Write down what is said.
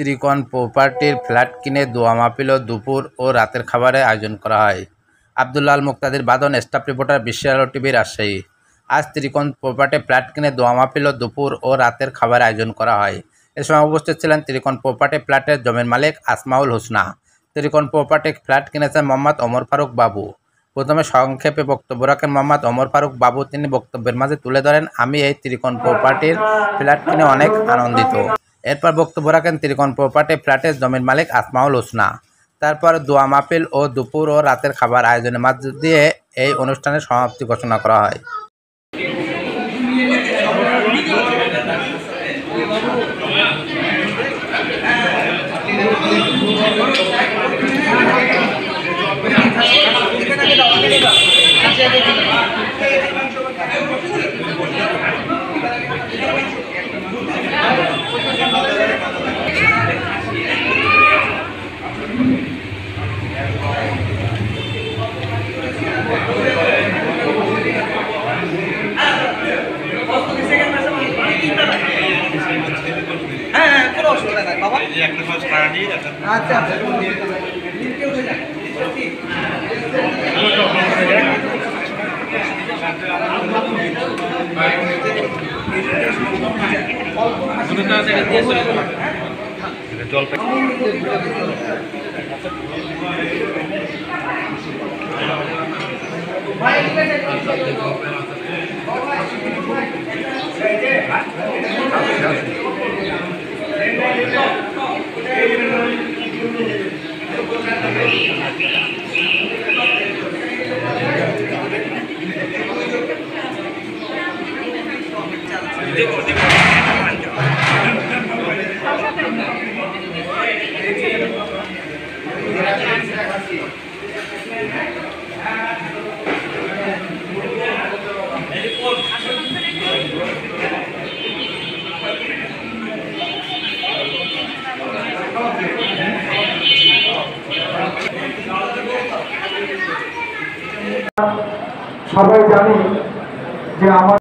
ত্রিকোণ প্রপার্টির ফ্ল্যাট কিনে দোয়া মাহফিল ও দুপুর ও রাতের খাবারের আয়োজন করা হয়। আব্দুল্লাহ আল মুক্তাদির বাদন, স্টাফ রিপোর্টার, বিশ্বের আলো টিভি, রাজশাহী। আজ ত্রিকোণ প্রপার্টির ফ্ল্যাট কিনে দোয়া মাহফিল ও দুপুর ও রাতের খাবারের আয়োজন করা হয়। এ সময় উপস্থিত ছিলেন ত্রিকোণ প্রপার্টি ফ্ল্যাটের জমির মালিক আসমাউল হোসনা। ত্রিকোণ প্রপার্টি ফ্ল্যাট কিনেছেন মোহাম্মদ ওমর ফারুক বাবু। প্রথমে সংক্ষেপে বক্তব্য রাখেন মোহাম্মদ ওমর ফারুক বাবু। তিনি বক্তব্যের মাঝে তুলে ধরেন, আমি এই ত্রিকোণ প্রপার্টির ফ্ল্যাট কিনে অনেক আনন্দিত। এরপর বক্তব্য রাখেন ত্রিকোণ প্রপার্টি ফ্ল্যাটের জমির মালিক আসমাউল হোসনা। তারপর দোয়া মাহফিল ও দুপুর ও রাতের খাবার আয়োজনের মধ্য দিয়ে এই অনুষ্ঠানের সমাপ্তি ঘোষণা করা হয়। সবাই জানি যে আমার